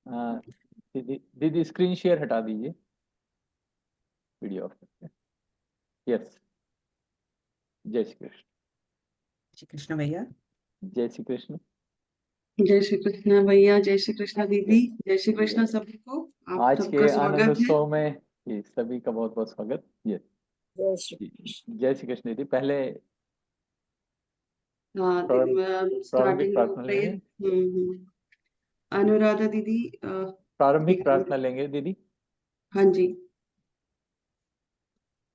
दीदी दीदी screen share हटा दीजिए, वीडियो ऑफ करके। यस। जय श्री कृष्ण। श्री कृष्ण भैया। जय श्री कृष्ण। जय श्री कृष्ण भैया, जय श्री कृष्ण दीदी, जय श्री कृष्ण सभी को। आप आज सबका के स्वागत आनंद है। उत्सव में ये सभी का बहुत बहुत स्वागत। ये जय श्री कृष्ण। जय श्री कृष्ण दीदी। पहले हाँ, प्रारंभिक स्टार्टिंग प्रार्थना लेंगे। अनुराधा दीदी प्रारंभिक देख लेंगे। प्रार्थना लेंगे दीदी। हाँ जी।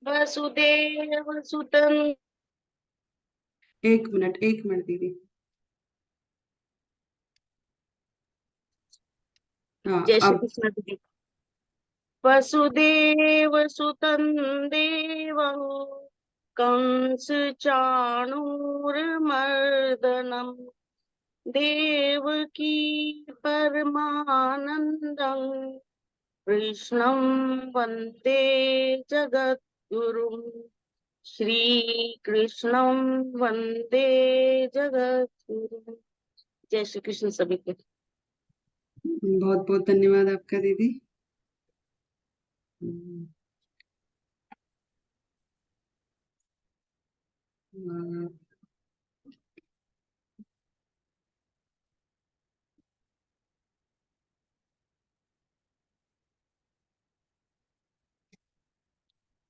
वसुदेव सुतं एक मिनट दीदी। हाँ, जय श्री अब कृष्ण दीदी। वसुदेव सुतं देवं कंस चाणूरमर्दनम् देवकी परमानन्दं कृष्णं वन्दे जगद्गुरुं श्रीकृष्णं वन्दे जगद्गुरुं। जय श्री कृष्ण सभी को। बहुत बहुत धन्यवाद आपका दीदी।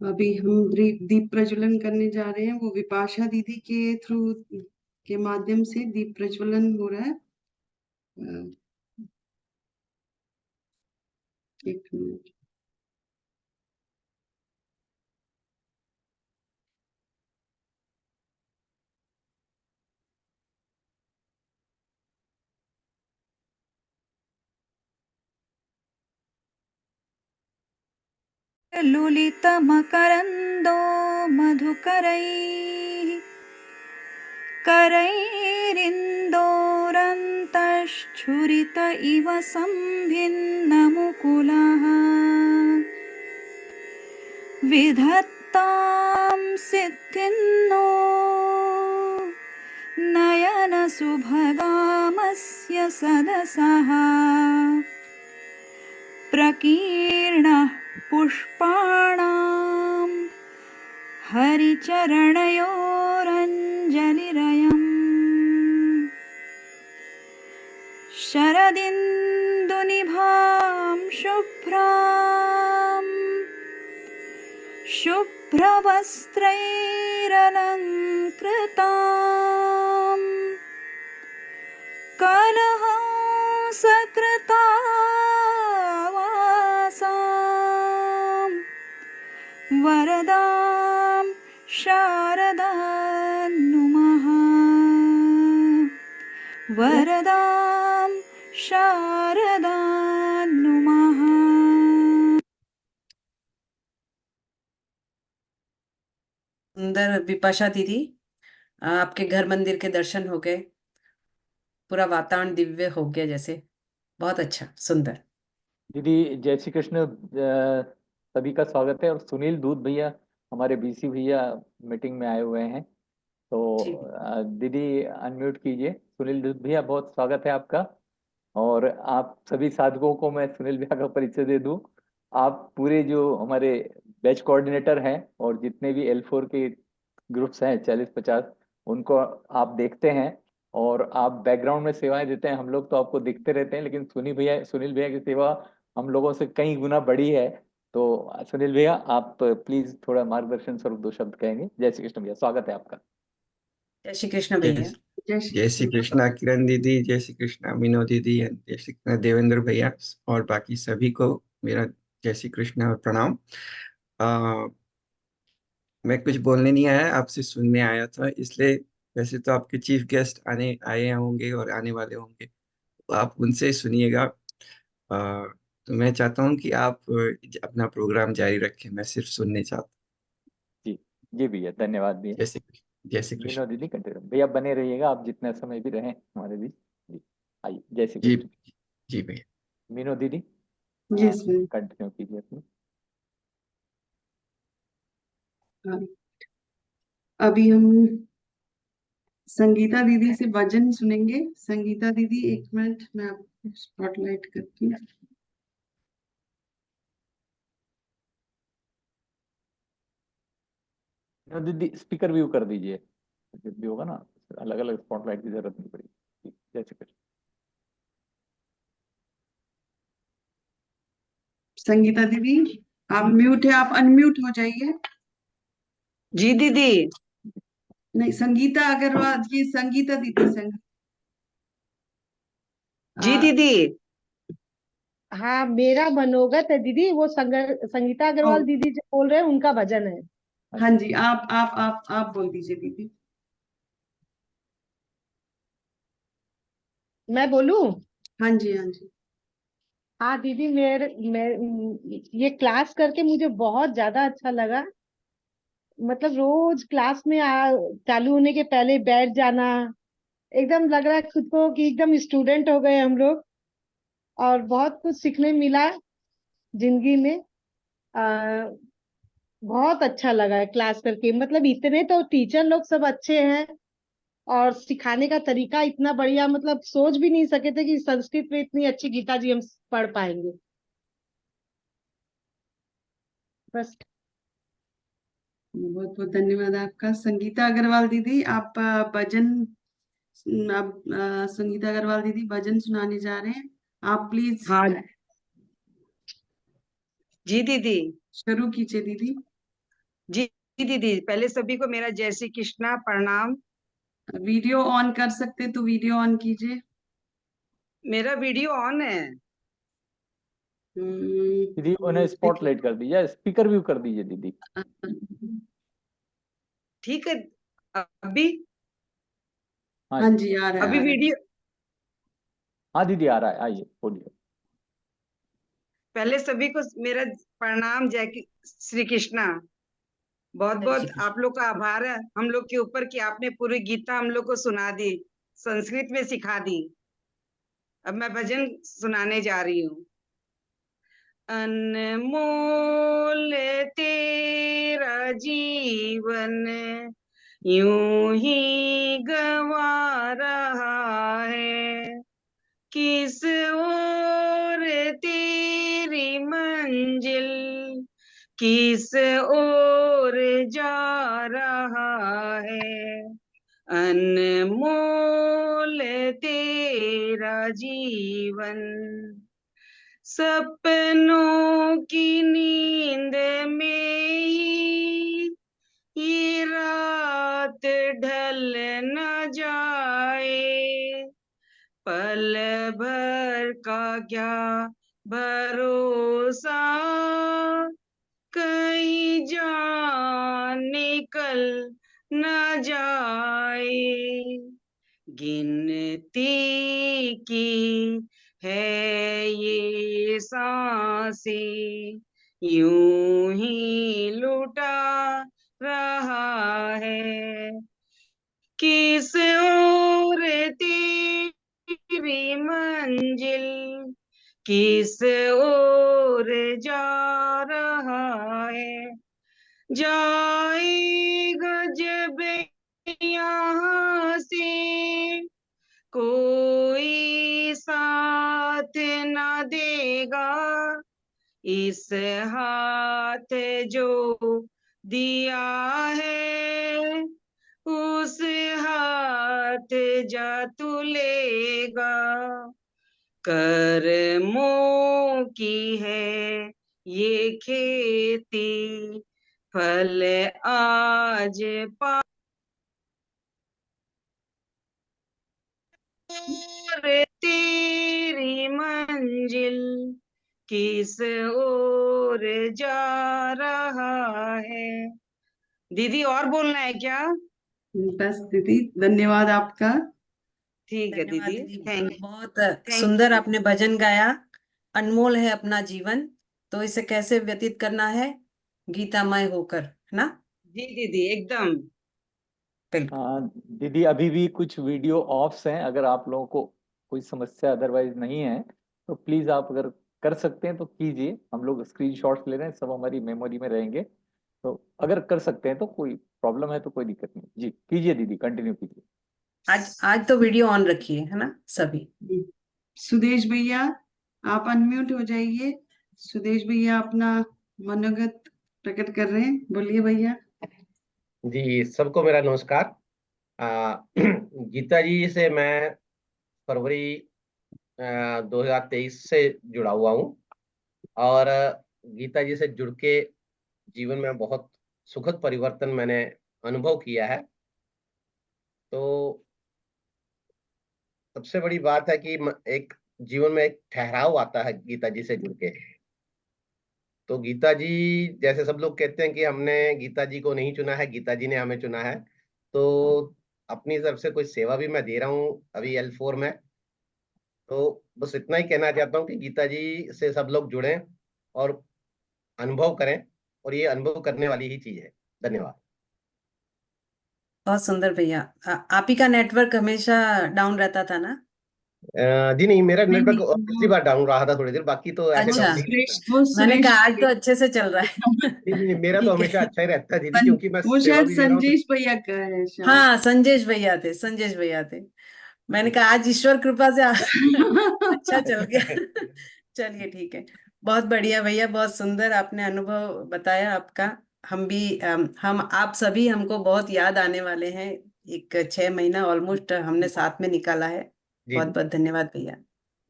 अभी हम दीप प्रज्वलन करने जा रहे हैं। वो विपाशा दीदी के थ्रू के माध्यम से दीप प्रज्वलन हो रहा है। एक मिनट। लुलितमकरन्दो मधुकरैः करैरिन्दोरन्तश्छुरित इव सम्भिन्नमुकुलः विधत्तां सिद्धिन्नो नयनसुभगामस्य सदसः प्रकीर्णः पुष्पाणां हरिचरणयोरञ्जलिरयम् शरदिन्दुनिभां शुभ्रवस्त्रैरलङ्कृताम् कलहंसकृतावासां वरदां शारदां नुमः वरदां शारदां नुमः। सुंदर विपाशा दीदी, आपके घर मंदिर के दर्शन हो गए, पूरा वातावरण दिव्य हो गया जैसे। बहुत अच्छा, सुंदर। दीदी जय श्री कृष्ण। सभी का स्वागत है। और सुनील दूध भैया हमारे बीसी भैया मीटिंग में आए हुए हैं, तो जी दीदी अनम्यूट कीजिए। सुनील दूध भैया बहुत स्वागत है आपका। और आप सभी साधकों को मैं सुनील भैया का परिचय दे दूं। आप पूरे जो हमारे बैच कोऑर्डिनेटर हैं और जितने भी L4 के ग्रुप्स हैं 40-50, उनको आप देखते हैं और आप बैकग्राउंड में सेवाएं देते हैं। हम लोग तो आपको दिखते रहते हैं, लेकिन सुनील भैया की सेवा हम लोगों से कई गुना बड़ी है। तो सुनील भैया आप प्लीज थोड़ा मार्गदर्शन स्वरूप दो शब्द कहेंगे। जय श्री कृष्ण भैया, स्वागत है आपका। जय श्री कृष्ण जय भैया। जय श्री कृष्णा किरण दीदी, जय श्री कृष्णा मीनो दीदी, जय श्री कृष्णा देवेंद्र भैया और बाकी सभी को मेरा जय श्री कृष्णा और प्रणाम। मैं कुछ बोलने नहीं आया, आपसे सुनने आया था, इसलिए वैसे तो आपके चीफ गेस्ट आने आए होंगे और आने वाले होंगे, तो आप उनसे ही सुनिएगा। तो मैं चाहता हूँ कि आप अपना प्रोग्राम जारी रखें, मैं सिर्फ सुनने चाहता जी जी भैया, धन्यवाद हूँ। भैया। जय श्री कृष्ण। मीनो दीदी कंटिन्यू भैया, बने रहिएगा आप जितना समय भी रहें हमारे बीच। जी आइए, जय श्री जी कृष्ण। जी भैया। मीनो दीदी यस मैम। कंटिन्यू कीजिए अपनी। अभी हम संगीता दीदी से भजन सुनेंगे। संगीता दीदी, एक मिनट, मैं आपको स्पॉटलाइट करती हूँ। दीदी स्पीकर व्यू कर दीजिए, जब भी होगा ना, अलग अलग स्पॉटलाइट की जरूरत नहीं पड़ेगी। ठीक, जय श्री कृष्ण। संगीता दीदी, आप म्यूट है, आप अनम्यूट हो जाइए। जी दीदी। नहीं, संगीता अग्रवाल, ये संगीता दीदी, जी आ, दीदी। हाँ, मेरा मनोगत है दीदी, वो संगीता ओ, अग्रवाल दीदी जो बोल रहे हैं उनका भजन है। हाँ जी, आप बोल दीजिए दीदी। मैं बोलूं? हाँ जी, हाँ जी। हाँ दीदी, ये क्लास करके मुझे बहुत ज्यादा अच्छा लगा। मतलब रोज क्लास में चालू होने के पहले बैठ जाना, एकदम लग रहा है खुद को कि एकदम स्टूडेंट हो गए हम लोग। और बहुत कुछ सीखने मिला जिंदगी में। आ, बहुत अच्छा लगा है क्लास करके। मतलब इतने तो टीचर लोग सब अच्छे हैं, और सिखाने का तरीका इतना बढ़िया, मतलब सोच भी नहीं सके थे कि संस्कृत में इतनी अच्छी गीता जी हम पढ़ पाएंगे। बस। बहुत बहुत धन्यवाद आपका। संगीता अग्रवाल दीदी, आप भजन, आप संगीता अग्रवाल दीदी भजन सुनाने जा रहे हैं। आप प्लीज हाँ जी दीदी। शुरू कीजिए दीदी। जी दीदी, पहले सभी को मेरा जय श्री कृष्णा प्रणाम। वीडियो ऑन कर सकते तो वीडियो ऑन कीजिए। मेरा वीडियो ऑन है। दीदी उन्हें देखिए, स्पॉटलाइट कर दीजिए, स्पीकर व्यू कर दीजिए दीदी। ठीक है। अभी हाँ हाँ जी। जी, आ रहा है, अभी आ रहा है। वीडियो। हाँ दीदी आ रहा है, आइए बोलिए। पहले सभी को मेरा प्रणाम, श्री कृष्णा। बहुत जय श्री बहुत कृष्ण। आप लोग का आभार है हम लोग के ऊपर कि आपने पूरी गीता हम लोग को सुना दी, संस्कृत में सिखा दी। अब मैं भजन सुनाने जा रही हूँ। अनमोल तेरा जीवन यूं ही गंवा रहा है, किस ओर तेरी मंजिल, किस ओर जा रहा है। अनमोल तेरा जीवन, सपनों की नींद में ही ये रात ढल न जाए, पल भर का क्या भरोसा, कहीं जान निकल न जाए। गिनती की है ये सांसें, यूं ही लुटा रहा है, किस ओर तेरी मंजिल, किस ओर जा रहा है। जाएगा जब यहाँ से कोई साथ न देगा, इस हाथ जो दिया है उस हाथ जा तू लेगा। कर्मों की है ये खेती, फल आज पा, और तेरी मंजिल किस ओर जा रहा है। दीदी और बोलना है क्या? बस दीदी, धन्यवाद आपका। ठीक है धन्यवाद दीदी। दीदी। बहुत थैंक सुंदर यू। आपने भजन गाया। अनमोल है अपना जीवन, तो इसे कैसे व्यतीत करना है, गीतामय होकर, है ना? जी दीदी, एकदम बिल्कुल। दीदी अभी भी कुछ वीडियो ऑफ्स हैं, अगर आप लोगों को कोई समस्या अदरवाइज नहीं है तो प्लीज आप अगर कर सकते हैं तो कीजिए। हम लोग स्क्रीनशॉट्स ले रहे हैं, सब हमारी मेमोरी में रहेंगे। तो अगर कर सकते हैं तो कोई प्रॉब्लम है तो कोई दिक्कत नहीं। जी कीजिए दीदी, कंटिन्यू कीजिए। आज तो वीडियो ऑन रखिए, है ना सभी। सुदेश भैया आप अनम्यूट हो जाइए। सुदेश भैया अपना मनोगत प्रकट कर रहे हैं, बोलिए भैया। जी, सबको मेरा नमस्कार। गीता जी से मैं फरवरी 2023 से जुड़ा हुआ हूँ और गीता जी से जुड़ के जीवन में बहुत सुखद परिवर्तन मैंने अनुभव किया है। तो सबसे बड़ी बात है कि एक जीवन में एक ठहराव आता है गीता जी से जुड़ के। तो गीता जी, जैसे सब लोग कहते हैं कि हमने गीता जी को नहीं चुना है, गीता जी ने हमें चुना है। तो अपनी तरफ से कोई सेवा भी मैं दे रहा हूँ अभी L4 में। तो बस इतना ही कहना चाहता हूँ कि गीता जी से सब लोग जुड़ें और अनुभव करें, और ये अनुभव करने वाली ही चीज है। धन्यवाद। बहुत सुंदर भैया। आप ही का नेटवर्क हमेशा डाउन रहता था ना? जी नहीं, मेरा नहीं नेटवर्क नहीं, पिछली बार डाउन रहा था थोड़ी देर, बाकी तो ऐसे अच्छा, डाउन नहीं रहता। वो मैंने सुरेश कहा आज तो अच्छे से चल रहा है। नहीं नहीं, मेरा तो ठीक हमेशा है। अच्छा ही रहता है दीदी, क्योंकि मैं वो सेवा शायद भी दे रहा हूँ। संजेश भैया का है शायद। हाँ, संजेश भैया थे, संजेश भैया थे। मैंने कहा आज ईश्वर कृपा से अच्छा चल गया। चलिए ठीक है, बहुत बढ़िया भैया, बहुत सुंदर आपने अनुभव बताया आपका। हम भी हम आप सभी हमको बहुत याद आने वाले हैं। एक 6 महीना ऑलमोस्ट हमने साथ में निकाला है। जी बहुत बहुत धन्यवाद भैया।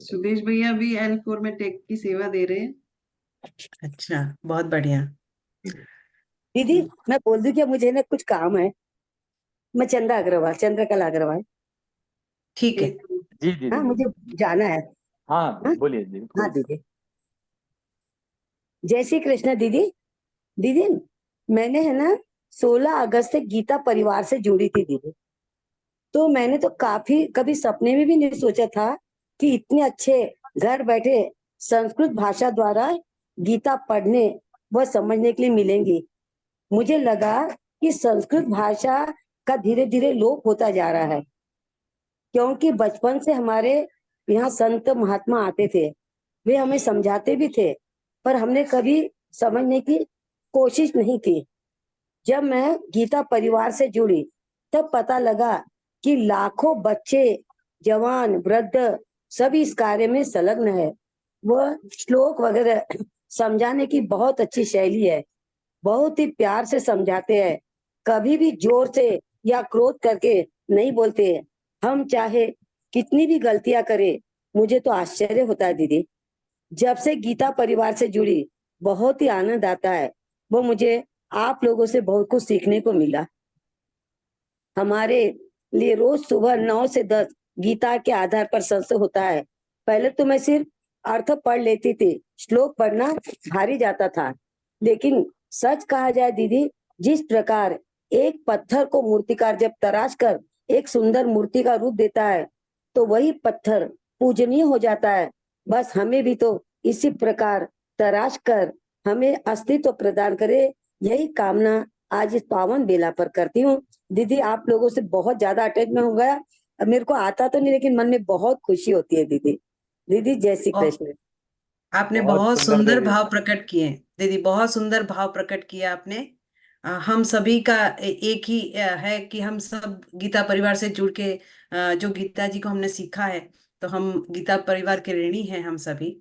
सुदेश भैया भी L4 में टेक की सेवा दे रहे हैं। अच्छा, बहुत बढ़िया। जी। दीदी मैं बोल दूं क्या, मुझे ना कुछ काम है। मैं चंदा अग्रवाल, चंद्रकला अग्रवाल। ठीक है। जी जी हाँ दीदी। मुझे जाना है। हाँ हाँ बोलिए जी, हाँ बिल्कुल। दीदी। जय श्री कृष्ण दीदी। दीदी मैंने है ना 16 अगस्त से गीता परिवार से जुड़ी थी दीदी। तो मैंने तो काफी कभी सपने में भी नहीं सोचा था कि इतने अच्छे घर बैठे संस्कृत भाषा द्वारा गीता पढ़ने व समझने के लिए मिलेंगी। मुझे लगा कि संस्कृत भाषा का धीरे धीरे लोप होता जा रहा है, क्योंकि बचपन से हमारे यहाँ संत महात्मा आते थे, वे हमें समझाते भी थे, पर हमने कभी समझने की कोशिश नहीं की। जब मैं गीता परिवार से जुड़ी तब पता लगा कि लाखों बच्चे, जवान, वृद्ध सभी इस कार्य में संलग्न है। वह श्लोक वगैरह समझाने की बहुत अच्छी शैली है, बहुत ही प्यार से समझाते हैं, कभी भी जोर से या क्रोध करके नहीं बोलते हैं। हम चाहे कितनी भी गलतियां करें, मुझे तो आश्चर्य होता है दीदी। जब से गीता परिवार से जुड़ी बहुत ही आनंद आता है। वो मुझे आप लोगों से बहुत कुछ सीखने को मिला। हमारे लिए रोज सुबह 9 से 10 गीता के आधार पर सत्संग होता है। पहले तो मैं सिर्फ अर्थ पढ़ लेती थी, श्लोक पढ़ना भारी जाता था। लेकिन सच कहा जाए दीदी, जिस प्रकार एक पत्थर को मूर्तिकार जब तराश कर एक सुंदर मूर्ति का रूप देता है, तो वही पत्थर पूजनीय हो जाता है। बस हमें भी तो इसी प्रकार तराश कर हमें अस्तित्व प्रदान करे, यही कामना आज इस पावन बेला पर करती हूँ। दीदी आप लोगों से बहुत ज्यादा अटैच में हो गया। अब मेरे को आता तो नहीं, लेकिन मन में बहुत खुशी होती है दीदी। दीदी जय श्री और कृष्ण। आपने बहुत बहुत सुंदर सुंदर थे भाव दीदी। प्रकट किए दीदी, बहुत सुंदर भाव प्रकट किया आपने। हम सभी का एक ही है कि हम सब गीता परिवार से जुड़ के जो गीता जी को हमने सीखा है, तो हम गीता परिवार के ऋणी हैं हम सभी।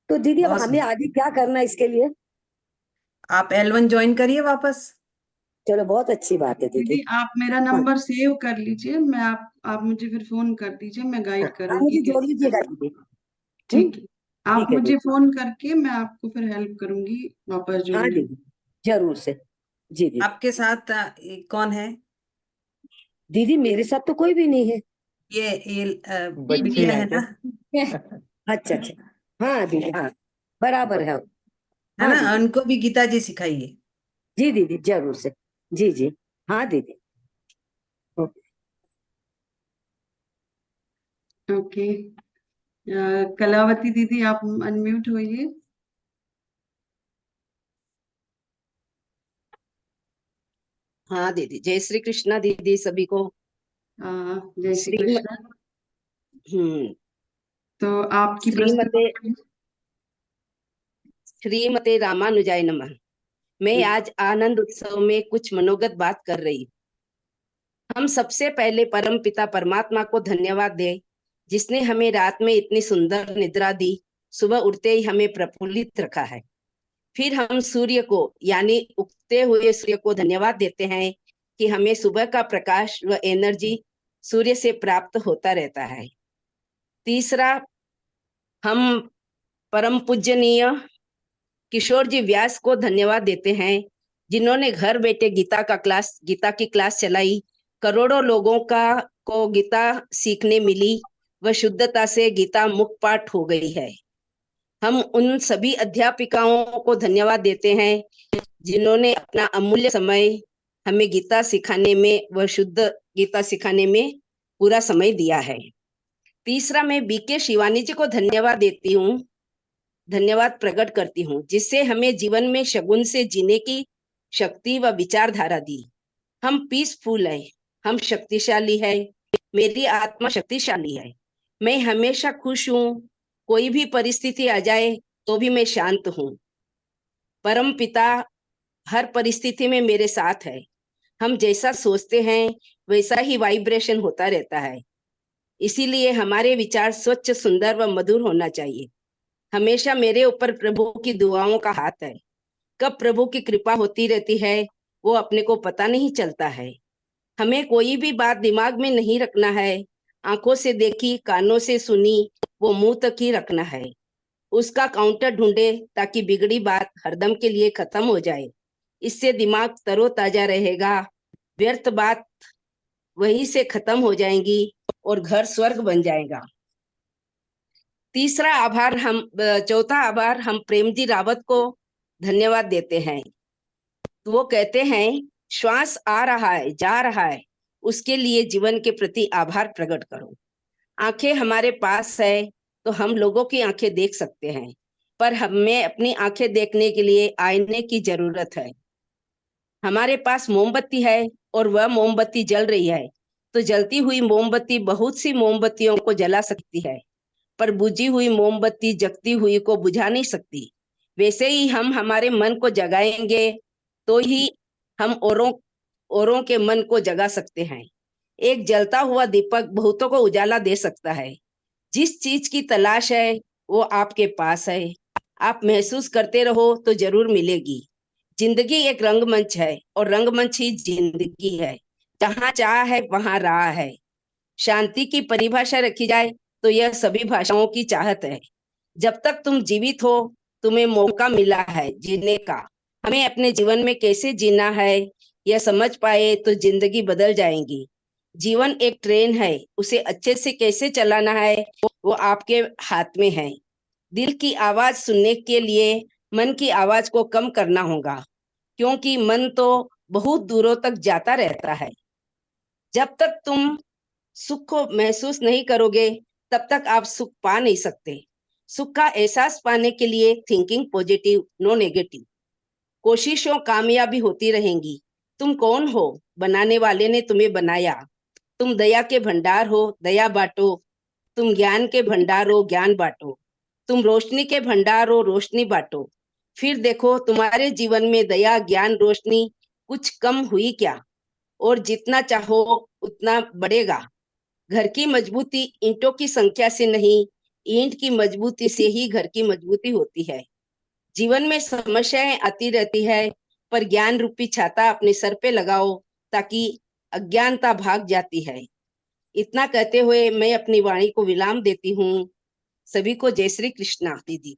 तो दीदी अब बहुत हमें सुंदर। आगे क्या करना है इसके लिए? आप L1 ज्वाइन करिए वापस। चलो बहुत अच्छी बात है दीदी दीदी। आप मेरा हाँ नंबर सेव कर लीजिए, मैं आप मुझे फिर फोन कर दीजिए, मैं हाँ गाइड हाँ, करूंगी मुझे जोड़ कैसे लीजिएगा करना। दीदी। ठीक है, आप ठीक है मुझे दीदी। फोन करके मैं आपको फिर हेल्प करूंगी वापस हाँ जुड़ने में। दीदी जरूर से। जी दीदी। आपके साथ कौन है? दीदी मेरे साथ तो कोई भी नहीं है। ये बच्चे बिटिया हैं है क्या? ना? अच्छा अच्छा। हाँ दीदी हाँ बराबर है। है हाँ ना, दीदी। उनको भी गीता जी सिखाइए। जी दीदी जरूर से। जी जी। हाँ दीदी। ओके। ओके, कलावती दीदी आप अनम्यूट होइए। हाँ दीदी, जय श्री कृष्णा दीदी सभी को। जय श्री श्री कृष्ण। तो आपकी श्रीमते प्रस्तुति। श्रीमते रामानुजाय नमः। मैं आज आनंद उत्सव में कुछ मनोगत बात कर रही। हम सबसे पहले परम पिता परमात्मा को धन्यवाद दें, जिसने हमें रात में इतनी सुंदर निद्रा दी, सुबह उठते ही हमें प्रफुल्लित रखा है। फिर हम सूर्य को यानी उगते हुए सूर्य को धन्यवाद देते हैं कि हमें सुबह का प्रकाश व एनर्जी सूर्य से प्राप्त होता रहता है। तीसरा, हम परम पूजनीय किशोर जी व्यास को धन्यवाद देते हैं, जिन्होंने घर बैठे गीता की क्लास चलाई। करोड़ों लोगों को गीता सीखने मिली व शुद्धता से गीता मुख पाठ हो गई है। हम उन सभी अध्यापिकाओं को धन्यवाद देते हैं, जिन्होंने अपना अमूल्य समय हमें गीता सिखाने में व शुद्ध गीता सिखाने में पूरा समय दिया है। तीसरा, मैं बीके शिवानी जी को धन्यवाद प्रकट करती हूँ, जिससे हमें जीवन में शगुन से जीने की शक्ति व विचारधारा दी। हम पीसफुल है, हम शक्तिशाली है, मेरी आत्मा शक्तिशाली है, मैं हमेशा खुश हूँ, कोई भी परिस्थिति आ जाए तो भी मैं शांत हूँ। परम पिता हर परिस्थिति में मेरे साथ है। हम जैसा सोचते हैं वैसा ही वाइब्रेशन होता रहता है, इसीलिए हमारे विचार स्वच्छ, सुंदर व मधुर होना चाहिए। हमेशा मेरे ऊपर प्रभु की दुआओं का हाथ है। कब प्रभु की कृपा होती रहती है वो अपने को पता नहीं चलता है। हमें कोई भी बात दिमाग में नहीं रखना है, आंखों से देखी, कानों से सुनी, वो मुंह तक ही रखना है। उसका काउंटर ढूंढे ताकि बिगड़ी बात हरदम के लिए खत्म हो जाए। इससे दिमाग तरोताजा रहेगा, व्यर्थ बात वहीं से खत्म हो जाएंगी और घर स्वर्ग बन जाएगा। चौथा आभार हम प्रेमजी रावत को धन्यवाद देते हैं। तो वो कहते हैं, श्वास आ रहा है, जा रहा है, उसके लिए जीवन के प्रति आभार प्रकट करो। आंखें हमारे पास है तो हम लोगों की आंखें देख सकते हैं, पर हमें अपनी आंखें देखने के लिए आईने की जरूरत है। हमारे पास मोमबत्ती है और वह मोमबत्ती जल रही है, तो जलती हुई मोमबत्ती बहुत सी मोमबत्तियों को जला सकती है, पर बुझी हुई मोमबत्ती जगती हुई को बुझा नहीं सकती। वैसे ही हम हमारे मन को जगाएंगे तो ही हम औरों के मन को जगा सकते हैं। एक जलता हुआ दीपक बहुतों को उजाला दे सकता है। जिस चीज की तलाश है वो आपके पास है, आप महसूस करते रहो तो जरूर मिलेगी। जिंदगी एक रंगमंच है और रंगमंच ही जिंदगी है। जहाँ चाह है वहां राह है। शांति की परिभाषा रखी जाए तो यह सभी भाषाओं की चाहत है। जब तक तुम जीवित हो तुम्हें मौका मिला है जीने का। हमें अपने जीवन में कैसे जीना है यह समझ पाए तो जिंदगी बदल जाएगी। जीवन एक ट्रेन है, उसे अच्छे से कैसे चलाना है वो आपके हाथ में है। दिल की आवाज सुनने के लिए मन की आवाज को कम करना होगा, क्योंकि मन तो बहुत दूरों तक जाता रहता है। जब तक तुम सुख को महसूस नहीं करोगे तब तक आप सुख पा नहीं सकते। सुख का एहसास पाने के लिए थिंकिंग पॉजिटिव, नो नेगेटिव। कोशिशों कामयाबी होती रहेंगी। तुम कौन हो? बनाने वाले ने तुम्हें बनाया। तुम दया के भंडार हो, दया बांटो। तुम ज्ञान के भंडार हो, ज्ञान बांटो। तुम रोशनी के भंडार हो, रोशनी बांटो। फिर देखो तुम्हारे जीवन में दया, ज्ञान, रोशनी कुछ कम हुई क्या? और जितना चाहो उतना बढ़ेगा। घर की मजबूती ईंटों की संख्या से नहीं, ईंट की मजबूती से ही घर की मजबूती होती है। जीवन में समस्याएं आती रहती है, पर ज्ञान रूपी छाता अपने सर पे लगाओ ताकि अज्ञानता भाग जाती है। इतना कहते हुए मैं अपनी वाणी को विराम देती हूँ। सभी को जय श्री कृष्णा। दीदी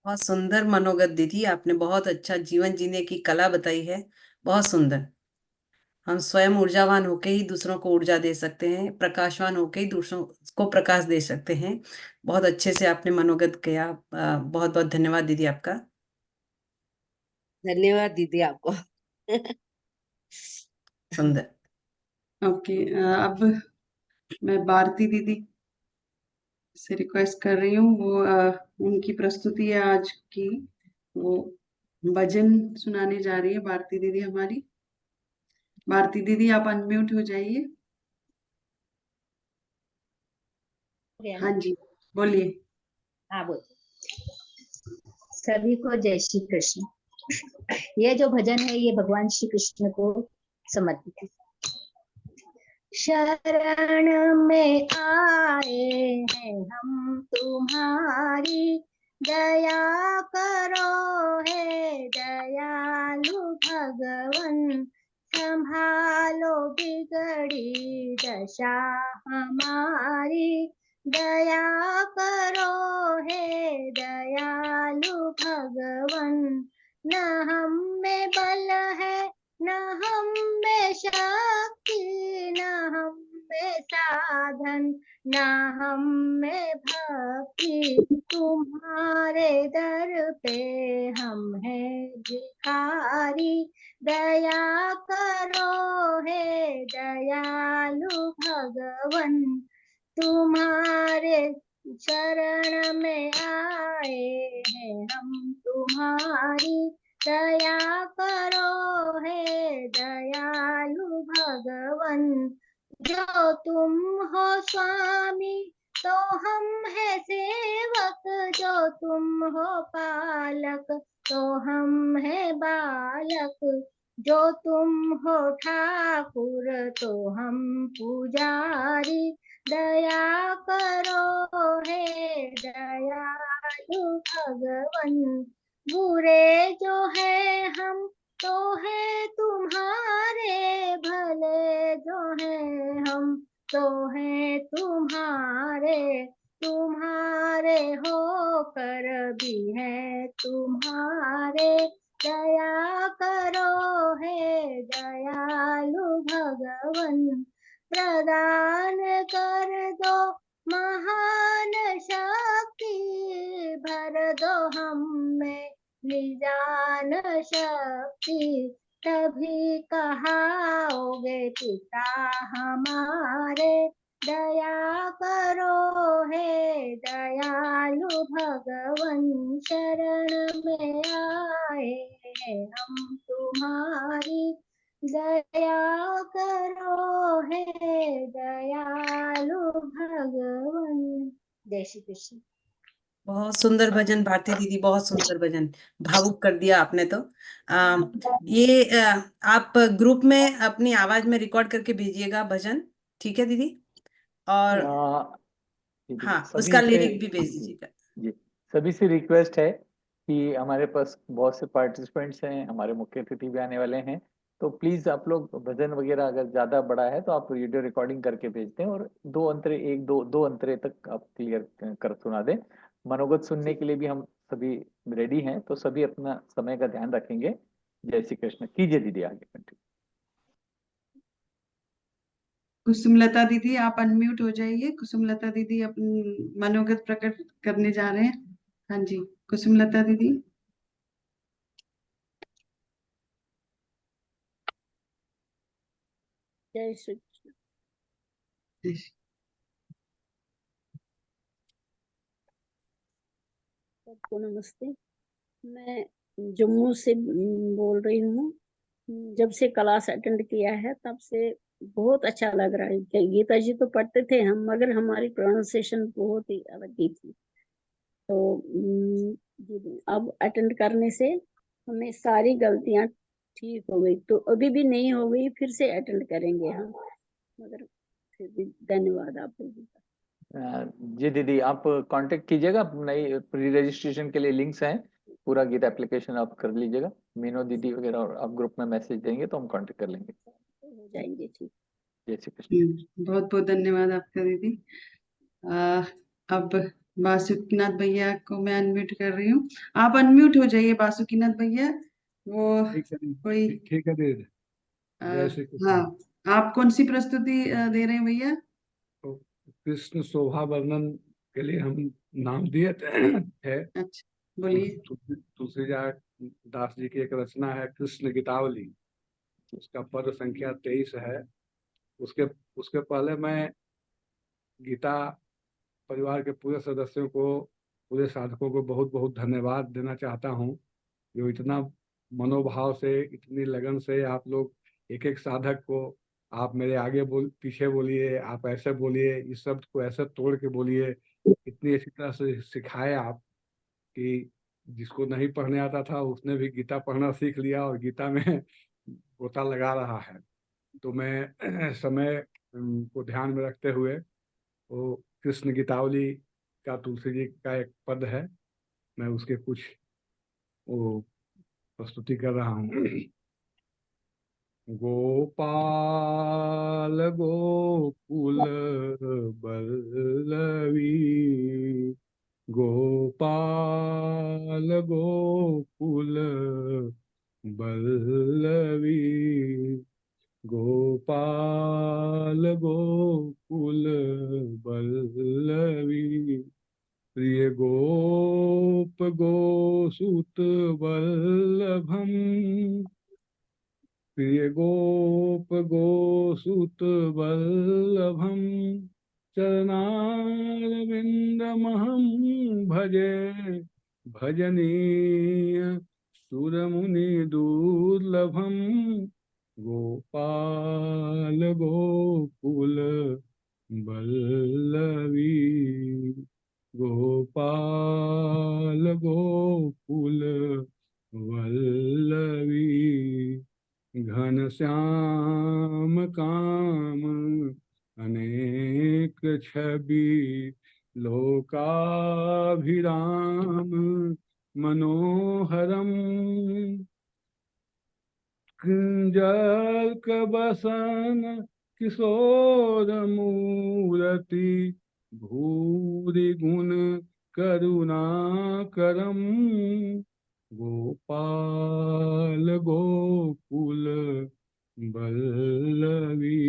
बहुत सुंदर मनोगत दीदी, आपने बहुत अच्छा जीवन जीने की कला बताई है, बहुत सुंदर। हम स्वयं ऊर्जावान होके ही दूसरों को ऊर्जा दे सकते हैं, प्रकाशवान होके ही दूसरों को प्रकाश दे सकते हैं। बहुत अच्छे से आपने मनोगत किया। बहुत बहुत धन्यवाद दीदी आपका। धन्यवाद दीदी आपको। सुंदर। ओके, अब मैं भारती दीदी से रिक्वेस्ट कर रही हूँ, वो उनकी प्रस्तुति है आज की, वो भजन सुनाने जा रही है भारती दीदी हमारी। भारती दीदी आप अनम्यूट हो जाइए। हाँ जी, बोलिए। हाँ बोल। सभी को जय श्री कृष्ण। ये जो भजन है ये भगवान श्री कृष्ण को समर्पित है। शरण में आए हैं हम तुम्हारी, दया करो हे दयालु भगवन, संभालो बिगड़ी दशा हमारी, दया करो हे दयालु भगवन। न हम में बल है न हम में शक्ति, न हम में साधन न हम में भक्ति, तुम्हारे दर पे हम हैं भिखारी, दया करो हे दयालु भगवन। तुम्हारे शरण में आए हैं हम तुम्हारी, दया करो हे दयालु भगवन। जो तुम हो स्वामी तो हम है सेवक, जो तुम हो पालक तो हम है बालक, जो तुम हो ठाकुर तो हम पुजारी, दया करो हे दयालु भगवन। बुरे जो है हम तो है तुम्हारे, भले जो है हम तो है तुम्हारे, तुम्हारे होकर भी है तुम्हारे, दया करो हे दयालु भगवन। प्रदान कर दो महान शक्ति, भर दो हम में निजान शक्ति, तभी कहाओगे पिता हमारे, दया करो हे दयालु भगवन। शरण में आए हैं हम तुम्हारी, दया करो हे दयालु भगवन। जय श्री कृष्ण। बहुत सुंदर भजन भारती दीदी, बहुत सुंदर भजन, भावुक कर दिया आपने तो। ये आप ग्रुप में अपनी आवाज में रिकॉर्ड करके भेजिएगा भजन, ठीक है दीदी? और दीदी, हाँ, सभी उसका से लिरिक भी भेज दीजिएगा। जी, सभी से रिक्वेस्ट है कि हमारे पास बहुत से पार्टिसिपेंट्स हैं, हमारे मुख्य अतिथि भी आने वाले हैं, तो प्लीज आप लोग भजन वगैरह अगर ज्यादा बड़ा है तो आप वीडियो रिकॉर्डिंग करके भेज दें, और दो अंतरे, एक दो दो अंतरे तक आप क्लियर कर सुना दें। मनोगत सुनने के लिए भी हम सभी रेडी हैं, तो सभी अपना समय का ध्यान रखेंगे। जय श्री कृष्ण। कीजिए दीदी, आगे कंटिन्यू। कुसुमलता दीदी आप अनम्यूट हो जाइए। कुसुमलता दीदी अपनी मनोगत प्रकट करने जा रहे हैं। हाँ जी, कुसुमलता दीदी। जय श्री कृष्ण। सबको नमस्ते। मैं जम्मू से बोल रही हूँ। जब से क्लास अटेंड किया है तब से बहुत अच्छा लग रहा है। गीता जी तो पढ़ते थे हम, मगर हमारी प्रोनाउंसिएशन बहुत ही अलग ही थी। तो अब अटेंड करने से हमें सारी गलतियां ठीक हो गई। तो अभी भी नहीं हो गई, फिर से अटेंड करेंगे हम, मगर फिर भी धन्यवाद आपको। जी दीदी, आप कांटेक्ट कीजिएगा, नई प्री रजिस्ट्रेशन के लिए लिंक्स हैं, पूरा गीता एप्लीकेशन आप कर लीजिएगा। मीनो दीदी वगैरह और आप ग्रुप में मैसेज देंगे तो हम कांटेक्ट कर लेंगे। हो जाएंगे, ठीक। जय श्री कृष्ण। बहुत बहुत धन्यवाद आपका दीदी। अब बासुकीनाथ भैया को मैं अनम्यूट कर रही हूँ। आप अनम्यूट हो जाइए बासुकीनाथ भैया। वो कोई ठीक है दीदी। जय श्री कृष्ण। हाँ, आप कौन सी प्रस्तुति दे रहे हैं भैया? तो कृष्ण शोभा वर्णन के लिए हम नाम दिए थे। अच्छा, बोलिए। तुलसीदास दास जी की एक रचना है कृष्ण गीतावली, उसका पद संख्या 23 है। उसके पहले मैं गीता परिवार के पूरे सदस्यों को, पूरे साधकों को बहुत बहुत धन्यवाद देना चाहता हूँ, जो इतना मनोभाव से, इतनी लगन से आप लोग एक एक साधक को, आप मेरे आगे पीछे बोलिए, आप ऐसे बोलिए, इस शब्द को ऐसे तोड़ के बोलिए, इतनी अच्छी तरह से सिखाए आप कि जिसको नहीं पढ़ने आता था उसने भी गीता पढ़ना सीख लिया और गीता में गोता लगा रहा है। तो मैं समय को ध्यान में रखते हुए वो कृष्ण गीतावली का तुलसी जी का एक पद है, मैं उसके कुछ वो प्रस्तुति कर रहा हूँ। गोपाल गोकुल बल्लवी, गोपाल गोकुल बल्लवी, गोपाल गोकुल बल्लवी, प्रिय गोप गोसुत वल्लभम, प्रिय गोप गोसुत वल्लभम, चरणारविन्दमहं भजे, भजनीय सुरमुनि दुर्लभम, गोपाल गोकुल बल्लवी, गोपाल गोकुल वल्लवी, घनश्याम काम अनेक छवि, लोकाभिराम मनोहरम, कुंजल कबसन किशोर मूरति, भूरि गुण करुणाकरम, गोपाल गोकुल बल्लवी,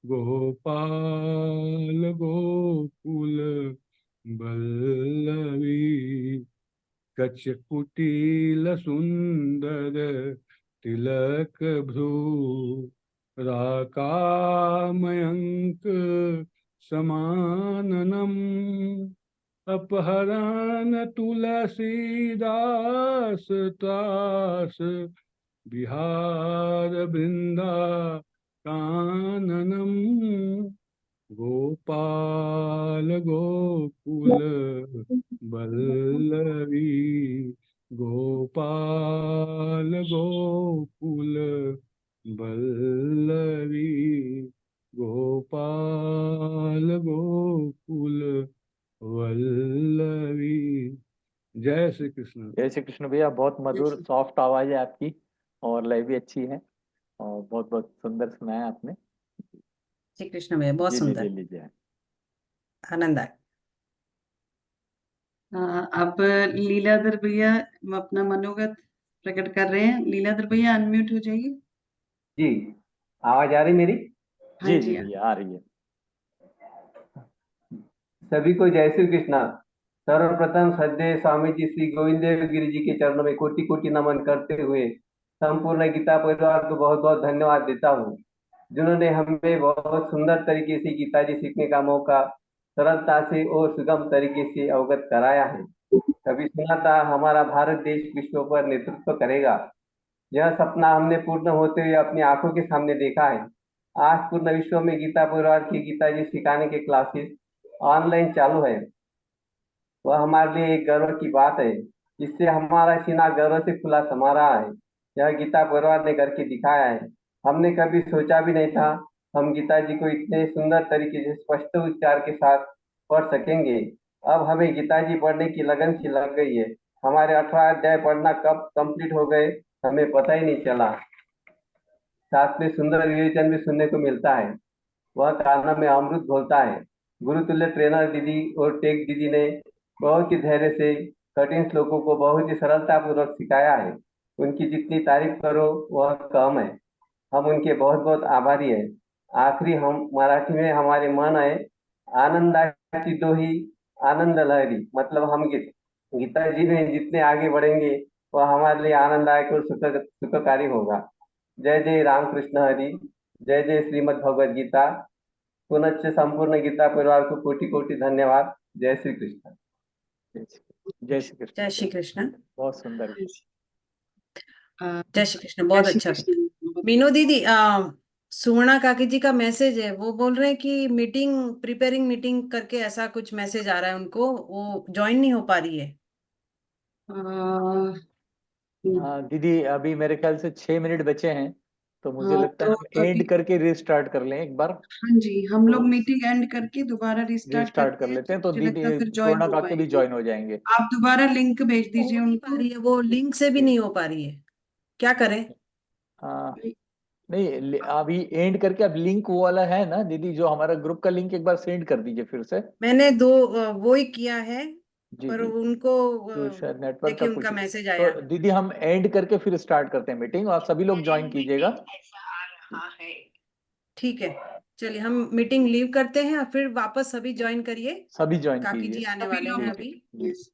गोपाल गोकुल बल्लवी, कच कुटिल सुंदर तिलक भ्रू, राकामयंक समाननम, अपहरण तुलसीदास त्रास, बिहार वृंदा काननम, गोपाल गोकुल बल्लवी, गोपाल गोकुल बल्लवी, गोपाल गोकुल वल्लवी। जय श्री कृष्ण। जय श्री कृष्ण भैया, बहुत मधुर सॉफ्ट आवाज है आपकी और लय भी अच्छी है और बहुत बहुत सुंदर सुनाया आपने। श्री कृष्ण भैया, बहुत जी सुंदर, लीजिए लीजिए। आनंद आया। अब लीलाधर भैया अपना मनोगत प्रकट कर रहे हैं। लीलाधर भैया अनम्यूट हो जाइए। जी, आवाज आ रही मेरी? हाँ जी जी जी भैया आ रही है। सभी को जय श्री कृष्णा। सर्वप्रथम श्रद्धेय स्वामी जी श्री गोविंद देव गिरि जी के चरणों में कोटि कोटि नमन करते हुए संपूर्ण गीता परिवार को बहुत बहुत धन्यवाद देता हूँ, जिन्होंने हमें बहुत सुंदर तरीके से गीता जी सीखने का मौका सरलता से और सुगम तरीके से अवगत कराया है। कभी सुना था हमारा भारत देश विश्व पर नेतृत्व करेगा, यह सपना हमने पूर्ण होते हुए अपनी आंखों के सामने देखा है। आज पूर्ण विश्व में गीता परिवार की गीता जी सिखाने के क्लासेस ऑनलाइन चालू है, वह हमारे लिए एक गर्व की बात है। इससे हमारा सीना गर्व से खुला समा रहा है। यह गीता परिवार ने करके दिखाया है। हमने कभी सोचा भी नहीं था हम गीता जी को इतने सुंदर तरीके से स्पष्ट उच्चार के साथ पढ़ सकेंगे। अब हमें गीता जी पढ़ने की लगन सी लग गई है। हमारे 18 अध्याय पढ़ना कब कंप्लीट हो गए हमें पता ही नहीं चला। साथ में सुंदर विवेचन भी सुनने को मिलता है। वह कान्हा में अमृत घोलता है। गुरुतुल्य ट्रेनर दीदी और टेक दीदी ने बहुत ही धैर्य से कठिन श्लोकों को बहुत ही सरलता पूर्वक सिखाया है। उनकी जितनी तारीफ करो वह कम है। हम उनके बहुत बहुत आभारी है। आखिरी हम मराठी में हमारे मन है आनंदाची दोही आनंद लहरी, मतलब हम गीता जी में जितने आगे बढ़ेंगे वह हमारे लिए आनंददायक और सुखकारी होगा। जय जय रामकृष्ण हरि, जय जय श्रीमद् भगवद गीता। पुनश्च संपूर्ण गीता परिवार को कोटि कोटि धन्यवाद। जय श्री कृष्ण। जय श्री कृष्ण। जय श्री कृष्ण। बहुत सुंदर। जय श्री कृष्ण, बहुत अच्छा। मीनू दीदी, सुवर्णा काकी जी का मैसेज है, वो बोल रहे हैं कि मीटिंग प्रिपेयरिंग मीटिंग करके ऐसा कुछ मैसेज आ रहा है उनको, वो ज्वाइन नहीं हो पा रही है। हाँ दीदी, अभी मेरे ख्याल से 6 मिनट बचे हैं तो मुझे हाँ, लगता है तो हम एंड अभी करके रिस्टार्ट कर लें एक बार। हाँ जी, हम लोग तो मीटिंग एंड करके दोबारा रिस्टार्ट रिस्टार्ट कर करते हैं, लेते तो हैं, तो मुझे लगता दीदी है फिर ज्वाइन पूर्णा हो काके भी पाएंगे। ज्वाइन हो जाएंगे। आप दोबारा लिंक भेज हो दीजिए नहीं पा उनको। रही है, वो लिंक से भी नहीं हो पा रही है, क्या करें? हाँ नहीं, अभी एंड करके अब लिंक वो वाला है ना दीदी, जो हमारा ग्रुप का लिंक एक बार सेंड कर दीजिए फिर से। मैंने वो ही किया है, जी पर जी, उनको तो शायद नेटवर्क का देखिए कुछ, उनका मैसेज तो आया। दीदी हम एंड करके फिर स्टार्ट करते हैं मीटिंग, और सभी लोग ज्वाइन कीजिएगा। ठीक है, चलिए हम मीटिंग लीव करते हैं और फिर वापस सभी ज्वाइन करिए। सभी ज्वाइन काकी कीजिए। जी आने सभी वाले लोग हैं जी अभी। जी। यस।